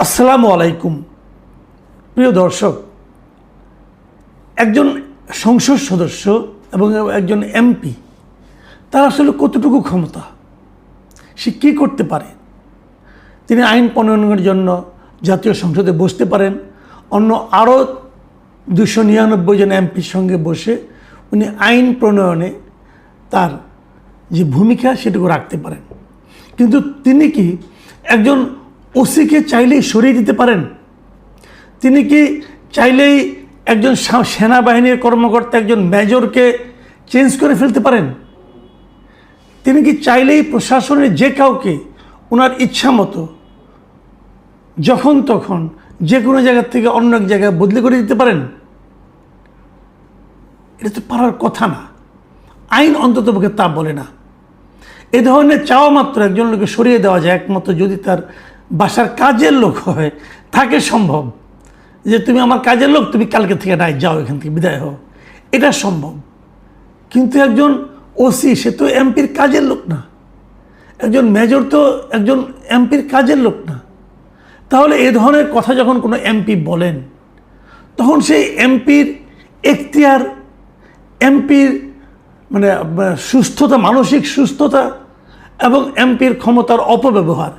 আসসালামু আলাইকুম। প্রিয় দর্শক, একজন সংসদ সদস্য এবং একজন এমপি তার আসলে কতটুকু ক্ষমতা, সে কী করতে পারে? তিনি আইন প্রণয়নের জন্য জাতীয় সংসদে বসতে পারেন, অন্য আরও 299 জন এমপির সঙ্গে বসে উনি আইন প্রণয়নে তার যে ভূমিকা সেটুকু রাখতে পারেন। কিন্তু তিনি কি একজন ওসিকে চাইলেই সরিয়ে দিতে পারেন? তিনি কি চাইলেই একজন সেনাবাহিনীর কর্মকর্তা, একজন মেজরকে চেঞ্জ করে ফেলতে পারেন? তিনি কি চাইলেই প্রশাসনের যে কাউকে ওনার ইচ্ছা মতো যখন তখন যে কোনো জায়গা থেকে অন্য এক জায়গায় বদলি করে দিতে পারেন? এটা তো পারার কথা না। আইন অন্ততপক্ষে তা বলে না। এ ধরনের চাওয়া মাত্র একজন লোককে সরিয়ে দেওয়া যায় একমাত্র যদি তার বাসার কাজের লোক হয়, থাকে সম্ভব যে তুমি আমার কাজের লোক, তুমি কালকে থেকে নাই, যাও এখান থেকে, বিদায় হও, এটা সম্ভব। কিন্তু একজন ওসি সে তো এমপির কাজের লোক না, একজন মেজর তো একজন এমপির কাজের লোক না। তাহলে এ ধরনের কথা যখন কোনো এমপি বলেন, তখন সেই এমপির এখতিয়ার, এমপির মানে সুস্থতা, মানসিক সুস্থতা এবং এমপির ক্ষমতার অপব্যবহার,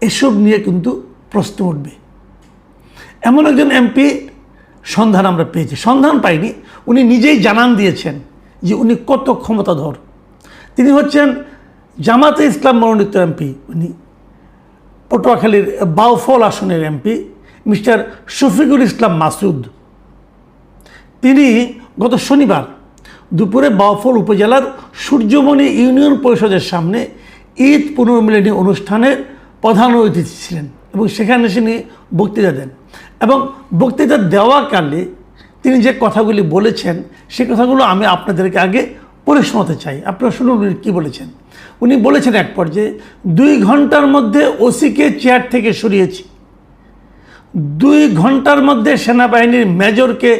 এসব নিয়ে কিন্তু প্রশ্ন উঠবে। এমন একজন এমপি সন্ধান আমরা পেয়েছি, সন্ধান পাইনি, উনি নিজেই জানান দিয়েছেন যে উনি কত ক্ষমতাধর। তিনি হচ্ছেন জামাতে ইসলাম মনোনীত এমপি, উনি পটুয়াখালীর বাউফল আসনের এমপি মিস্টার শফিকুল ইসলাম মাসুদ। তিনি গত শনিবার দুপুরে বাউফল উপজেলার সূর্যমণি ইউনিয়ন পরিষদের সামনে ঈদ পুনর্মিলনী অনুষ্ঠানের প্রধান অতিথি ছিলেন এবং সেখানে তিনি বক্তৃতা দেন। এবং বক্তৃতা দেওয়াকালে তিনি যে কথাগুলি বলেছেন সে কথাগুলো আমি আপনাদেরকে আগে পড়ে শোনাতে চাই। আপনারা শুনুন উনি কী বলেছেন। উনি বলেছেন এক পর্যায়ে 2 ঘন্টার মধ্যে ওসিকে চেয়ার থেকে সরিয়েছি, 2 ঘন্টার মধ্যে সেনাবাহিনীর মেজরকে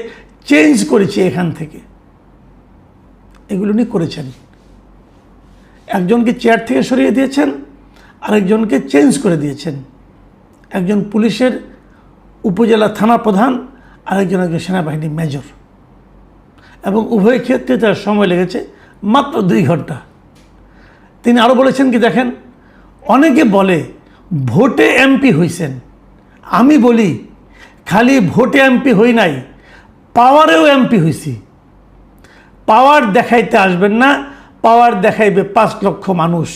চেঞ্জ করেছি এখান থেকে। এগুলো উনি করেছেন। একজনকে চেয়ার থেকে সরিয়ে দিয়েছেন, আরেকজনকে চেঞ্জ করে দিয়েছেন। একজন পুলিশের উপজেলা থানা প্রধান, আরেকজন একজন সেনাবাহিনীর মেজর, এবং উভয় ক্ষেত্রে তার সময় লেগেছে মাত্র 2 ঘন্টা। তিনি আরও বলেছেন কি দেখেন, অনেকে বলে ভোটে এমপি হয়েছেন, আমি বলি খালি ভোটে এমপি হই নাই, পাওয়ারেও এমপি হয়েছি। পাওয়ার দেখাইতে আসবেন না, পাওয়ার দেখাইবে 5 লক্ষ মানুষ।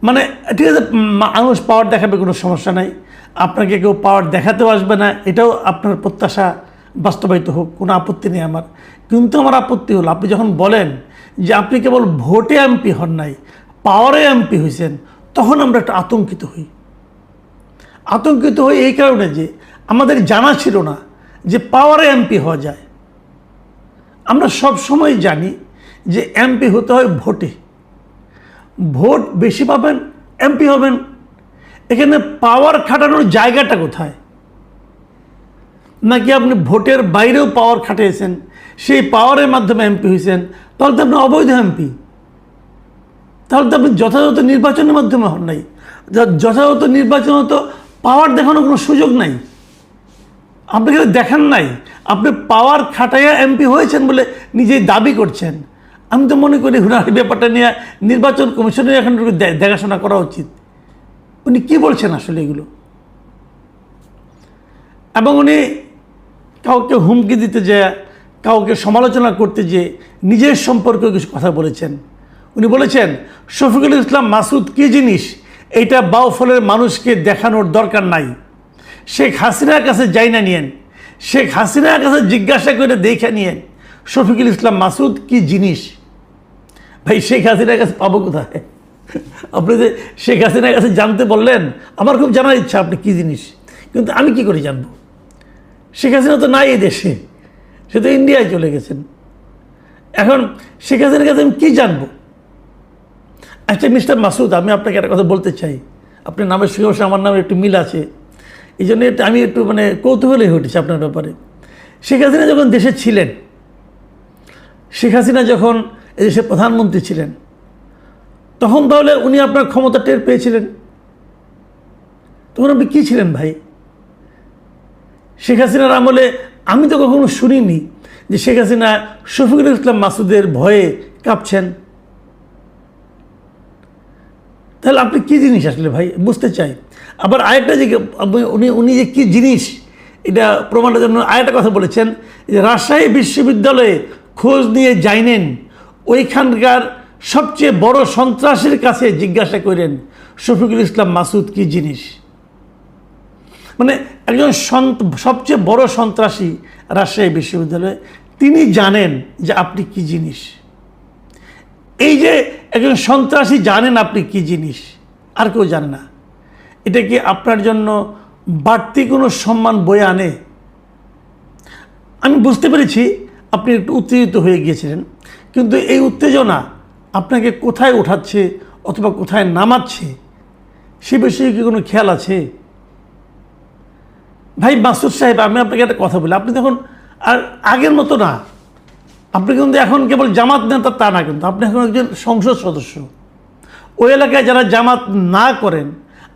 মানে ঠিক আছে, মানুষ পাওয়ার দেখাবে, কোনো সমস্যা নাই, আপনাকে কেউ পাওয়ার দেখাতেও আসবে না, এটাও আপনার প্রত্যাশা বাস্তবায়িত হোক, কোনো আপত্তি নেই আমার। কিন্তু আমার আপত্তি হলো আপনি যখন বলেন যে আপনি কেবল ভোটে এমপি হন নাই, পাওয়ারে এমপি হয়েছেন, তখন আমরা একটা আতঙ্কিত হই। আতঙ্কিত হই এই কারণে যে আমাদের জানা ছিল না যে পাওয়ারে এমপি হওয়া যায়। আমরা সব সময় জানি যে এমপি হতে হয় ভোটে, ভোট বেশি পাবেন এমপি হবেন। এখানে পাওয়ার খাটানোর জায়গাটা কোথায়? নাকি আপনি ভোটের বাইরেও পাওয়ার খাটিয়েছেন, সেই পাওয়ারের মাধ্যমে এমপি হয়েছেন, তাহলে তো আপনি অবৈধ এমপি। তাহলে তো আপনি যথাযথ নির্বাচনের মাধ্যমে হন নাই, যথাযথ নির্বাচন তো পাওয়ার দেখানোর কোনো সুযোগ নাই। আপনি এখানে দেখান নাই, আপনি পাওয়ার খাটাইয়া এমপি হয়েছেন বলে নিজেই দাবি করছেন। আমি তো মনে করি এই ব্যাপারটা নিয়ে নির্বাচন কমিশনের এখন দেখাশোনা করা উচিত। উনি কি বলছেন আসলে এগুলো? এবং উনি কাউকে হুমকি দিতে যায়, কাউকে সমালোচনা করতে যে নিজের সম্পর্কে কিছু কথা বলেছেন। উনি বলেছেন শফিকুল ইসলাম মাসুদ কী জিনিস এইটা বাউফলের মানুষকে দেখানোর দরকার নাই, শেখ হাসিনার কাছে যাই না নিয়েন, শেখ হাসিনার কাছে জিজ্ঞাসা করে দেখে নিয়েন শফিকুল ইসলাম মাসুদ কি জিনিস। ভাই, শেখ হাসিনার কাছে পাবো কোথায়? আপনি যে শেখ হাসিনার কাছে জানতে বললেন, আমার খুব জানার ইচ্ছা আপনি কী জিনিস, কিন্তু আমি কি করে জানবো? শেখ হাসিনা তো নাই এই দেশে, সে তো ইন্ডিয়ায় চলে গেছেন। এখন শেখ হাসিনার কাছে আমি কী জানবো? আচ্ছা মিস্টার মাসুদ, আমি আপনাকে একটা কথা বলতে চাই। আপনার নামের সঙ্গে অবশ্যই আমার নামের একটু মিল আছে, এই জন্য আমি একটু কৌতূহলী হয়ে উঠেছি আপনার ব্যাপারে। শেখ হাসিনা যখন দেশে ছিলেন, শেখ হাসিনা যখন এদেশের প্রধানমন্ত্রী ছিলেন, তখন তাহলে উনি আপনার ক্ষমতা টের পেয়েছিলেন? তখন আপনি কী ছিলেন ভাই? শেখ হাসিনার আমলে আমি তো কখনো শুনিনি যে শেখ হাসিনা শফিকুল ইসলাম মাসুদের ভয়ে কাঁপছেন। তাহলে আপনি কী জিনিস আসলে ভাই বুঝতে চাই। আবার আরেকটা যে উনি যে কী জিনিস এটা প্রমাণের জন্য আরেকটা কথা বলেছেন যে রাজশাহী বিশ্ববিদ্যালয়ে খোঁজ নিয়ে যাইনেন, ওইখানকার সবচেয়ে বড় সন্ত্রাসীর কাছে জিজ্ঞাসা করেন শফিকুল ইসলাম মাসুদ কী জিনিস। মানে একজন সবচেয়ে বড় সন্ত্রাসী রাজশাহী বিশ্ববিদ্যালয়ে, তিনি জানেন যে আপনি কি জিনিস। এই যে একজন সন্ত্রাসী জানেন আপনি কি জিনিস, আর কেউ জানে না, এটা কি আপনার জন্য বাড়তি কোনো সম্মান বয়ে আনে? আমি বুঝতে পেরেছি আপনি একটু উত্তেজিত হয়ে গিয়েছিলেন, কিন্তু এই উত্তেজনা আপনাকে কোথায় ওঠাচ্ছে অথবা কোথায় নামাচ্ছে সে বিষয়ে কি কোনো খেয়াল আছে? ভাই মাসুদ সাহেব, আমি আপনাকে একটা কথা বলি, আপনি তখন আর আগের মতো না। আপনি কিন্তু এখন কেবল জামাত নেতা তা না, কিন্তু আপনি এখন একজন সংসদ সদস্য। ওই এলাকায় যারা জামাত না করেন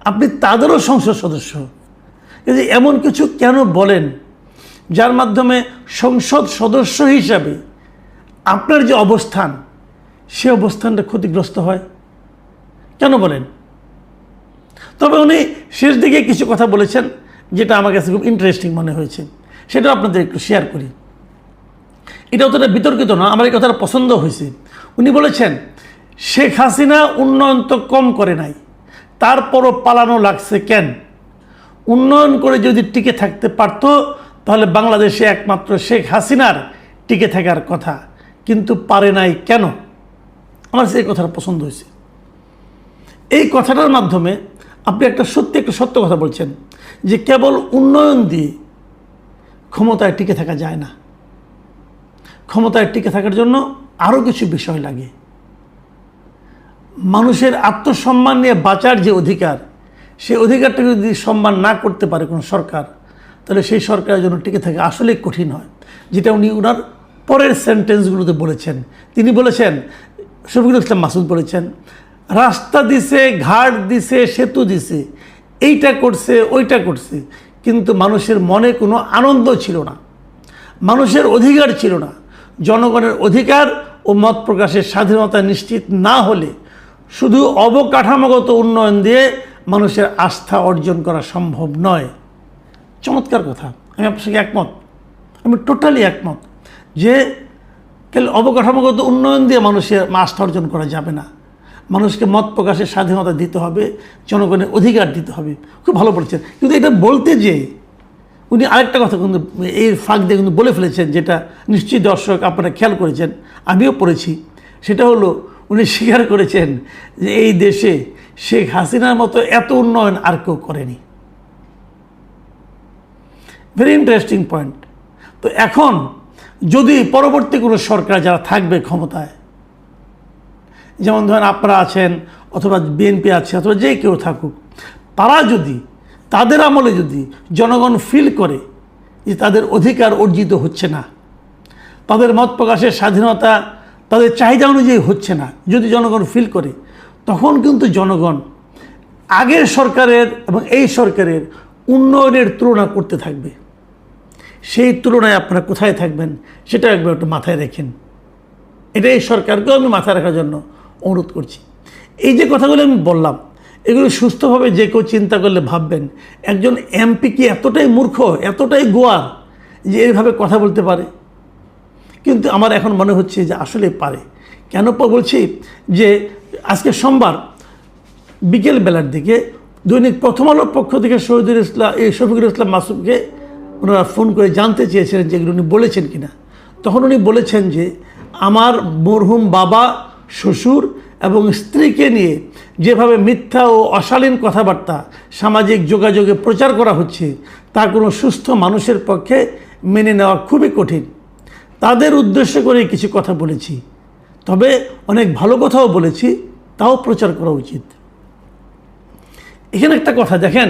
আপনি তাদেরও সংসদ সদস্য। কিন্তু এমন কিছু কেন বলেন যার মাধ্যমে সংসদ সদস্য হিসাবে আপনার যে অবস্থান সে অবস্থানটা ক্ষতিগ্রস্ত হয়? কেন বলেন? তবে উনি শেষ দিকে কিছু কথা বলেছেন যেটা আমার কাছে খুব ইন্টারেস্টিং মনে হয়েছে, সেটাও আপনাদের একটু শেয়ার করি। এটা অতটা বিতর্কিত না, আমার এই কথাটা পছন্দ হয়েছে। উনি বলেছেন শেখ হাসিনা উন্নয়ন তো কম করে নাই, তারপরও পালানো লাগছে কেন? উন্নয়ন করে যদি টিকে থাকতে পারতো তাহলে বাংলাদেশে একমাত্র শেখ হাসিনার টিকে থাকার কথা, কিন্তু পারে নাই কেন? আমার সেই কথাটা পছন্দ হয়েছে। এই কথাটার মাধ্যমে আপনি একটা সত্য কথা বলছেন যে কেবল উন্নয়ন দিয়ে ক্ষমতায় টিকে থাকা যায় না। ক্ষমতায় টিকে থাকার জন্য আরও কিছু বিষয় লাগে। মানুষের আত্মসম্মান নিয়ে বাঁচার যে অধিকার, সেই অধিকারটাকে যদি সম্মান না করতে পারে কোনো সরকার, তাহলে সেই সরকারের জন্য টিকে থাকা আসলেই কঠিন হয়। যেটা উনি ওনার পরের সেন্টেন্সগুলোতে বলেছেন। তিনি বলেছেন, শফিকুল ইসলাম মাসুদ বলেছেন, রাস্তা দিছে, ঘাট দিছে, সেতু দিছে, এইটা করছে ওইটা করছে, কিন্তু মানুষের মনে কোনো আনন্দ ছিল না, মানুষের অধিকার ছিল না। জনগণের অধিকার ও মত প্রকাশের স্বাধীনতা নিশ্চিত না হলে শুধু অবকাঠামোগত উন্নয়ন দিয়ে মানুষের আস্থা অর্জন করা সম্ভব নয়। চমৎকার কথা, আমি আপনার সঙ্গে একমত, আমি টোটালি একমত যে অবকাঠামোগত উন্নয়ন দিয়ে মানুষের আস্থা অর্জন করা যাবে না। মানুষকে মত প্রকাশের স্বাধীনতা দিতে হবে, জনগণের অধিকার দিতে হবে। খুব ভালো বলেছেন, কিন্তু এটা বলতে যে উনি আরেকটা কথা কিন্তু এই ফাঁক দিয়ে কিন্তু বলে ফেলেছেন, যেটা নিশ্চয়ই দর্শক আপনারা খেয়াল করেছেন, আমিও পড়েছি। সেটা হলো উনি স্বীকার করেছেন যে এই দেশে শেখ হাসিনার মতো এত উন্নয়ন আর কেউ করেনি। Very interesting point. তো এখন যদি পরবর্তী কোনো সরকার যারা থাকবে ক্ষমতায়, যেমন ধরেন আপনারা আছেন অথবা বিএনপি আছে অথবা যে কেউ থাকুক, তারা যদি তাদের আমলে যদি জনগণ ফিল করে যে তাদের অধিকার অর্জিত হচ্ছে না, তাদের মত প্রকাশের স্বাধীনতা তাদের চাহিদা অনুযায়ী হচ্ছে না, যদি জনগণ ফিল করে, তখন কিন্তু জনগণ আগের সরকারের এবং এই সরকারের উন্নয়নের তুলনা করতে থাকবে। সেই তুলনায় আপনারা কোথায় থাকবেন সেটা একবার একটু মাথায় রাখেন। এটা এই সরকারকেও আমি মাথায় রাখার জন্য অনুরোধ করছি। এই যে কথাগুলো আমি বললাম, এগুলো সুস্থভাবে যে কেউ চিন্তা করলে ভাববেন একজন এমপি কি এতটাই মূর্খ, এতটাই গোয়ার যে এইভাবে কথা বলতে পারে? কিন্তু আমার এখন মনে হচ্ছে যে আসলে পারে। কেন বলছি যে আজকে সোমবার বিকেল বেলার দিকে দৈনিক প্রথম আলোর পক্ষ থেকে শফিকুল ইসলাম মাসুদকে ওনারা ফোন করে জানতে চেয়েছিলেন যে এগুলো উনি বলেছেন কিনা। তখন উনি বলেছেন যে আমার মরহুম বাবা, শ্বশুর এবং স্ত্রীকে নিয়ে যেভাবে মিথ্যা ও অশালীন কথাবার্তা সামাজিক যোগাযোগে প্রচার করা হচ্ছে তা কোনো সুস্থ মানুষের পক্ষে মেনে নেওয়া খুবই কঠিন। তাদের উদ্দেশ্য করে কিছু কথা বলেছি, তবে অনেক ভালো কথাও বলেছি, তাও প্রচার করা উচিত। এখানে একটা কথা দেখেন,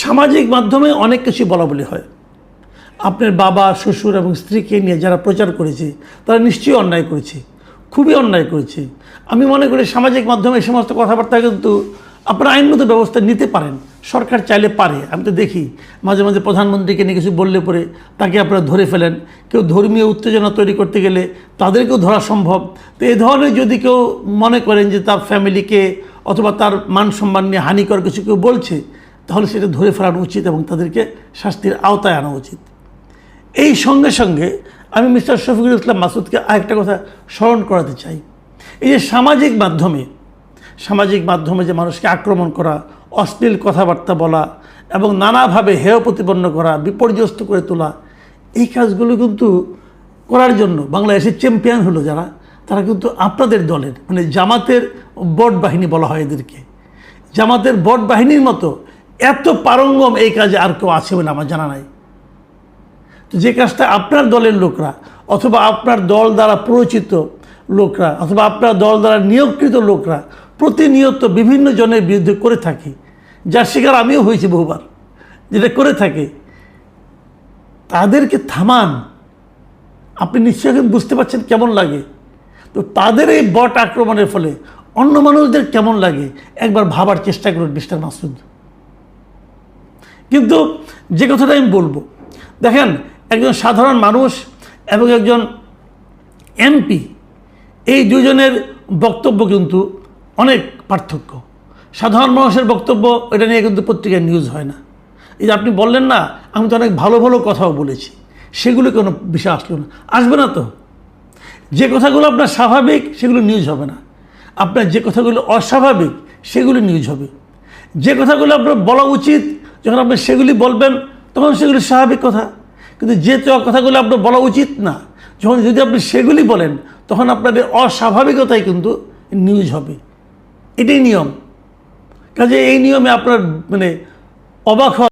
সামাজিক মাধ্যমে অনেক কিছু বলা বলি হয়। আপনার বাবা, শ্বশুর এবং স্ত্রীকে নিয়ে যারা প্রচার করেছে তারা নিশ্চয়ই অন্যায় করেছে, খুবই অন্যায় করেছে। আমি মনে করি সামাজিক মাধ্যমে এই সমস্ত কথাবার্তা কিন্তু আপনারা আইনগত ব্যবস্থা নিতে পারেন, সরকার চাইলে পারে। আমি তো দেখি মাঝে মাঝে প্রধানমন্ত্রীকে নিয়ে কিছু বললে পরে তাকে আপনারা ধরে ফেলেন, কেউ ধর্মীয় উত্তেজনা তৈরি করতে গেলে তাদেরকেও ধরা সম্ভব। তো এই ধরনের যদি কেউ মনে করেন যে তার ফ্যামিলিকে অথবা তার মান সম্মান নিয়ে হানিকর কিছু কেউ বলছে, তাহলে সেটা ধরে ফেলানো উচিত এবং তাদেরকে শাস্তির আওতায় আনা উচিত। এই সঙ্গে সঙ্গে আমি মিস্টার শফিকুল ইসলাম মাসুদকে আরেকটা কথা স্মরণ করাতে চাই। এই যে সামাজিক মাধ্যমে যে মানুষকে আক্রমণ করা, অশ্লীল কথাবার্তা বলা এবং নানাভাবে হেয় প্রতিপন্ন করা, বিপর্যস্ত করে তোলা, এই কাজগুলো কিন্তু করার জন্য বাংলাদেশের চ্যাম্পিয়ন হলো যারা, তারা কিন্তু আপনাদের দলের মানে জামাতের বট বাহিনী বলা হয় এদেরকে। জামাতের বট বাহিনীর মতো এত পারঙ্গম এই কাজে আর কেউ আছে বলে আমার জানা নাই। তো যে কাজটা আপনার দলের লোকরা অথবা আপনার দল দ্বারা প্ররোচিত লোকরা অথবা আপনার দল দ্বারা নিয়োগকৃত লোকরা প্রতিনিয়ত বিভিন্ন জনের বিরুদ্ধে করে থাকে, যার শিকার আমিও হয়েছি বহুবার, যেটা করে থাকে, তাদেরকে থামান। আপনি নিশ্চয়ই এখন বুঝতে পারছেন কেমন লাগে। তো তাদের এই বট আক্রমণের ফলে অন্য মানুষদের কেমন লাগে একবার ভাবার চেষ্টা করুন মিস্টার মাসুদ। কিন্তু যে কথাটা আমি বলবো, দেখেন, একজন সাধারণ মানুষ এবং একজন এমপি, এই দুজনের বক্তব্য কিন্তু অনেক পার্থক্য। সাধারণ মানুষের বক্তব্য এটা নিয়ে কিন্তু পত্রিকায় নিউজ হয় না। এই যে আপনি বললেন না, আমি তো অনেক ভালো ভালো কথাও বলেছি, সেগুলো কোনো বিষয় আসলো না, আসবে না। তো যে কথাগুলো আপনার স্বাভাবিক সেগুলো নিউজ হবে না, আপনার যে কথাগুলো অস্বাভাবিক সেগুলি নিউজ হবে। যে কথাগুলো আপনার বলা উচিত যখন আপনি সেগুলি বলবেন তখন সেগুলি স্বাভাবিক কথা, কিন্তু যে কথাগুলো আপনার বলা উচিত না যদি আপনি সেগুলি বলেন তখন আপনাদের অস্বাভাবিকতাই কিন্তু নিউজ হবে। এটাই নিয়ম। কাজে এই নিয়মে আপনার মানে অবাক হওয়া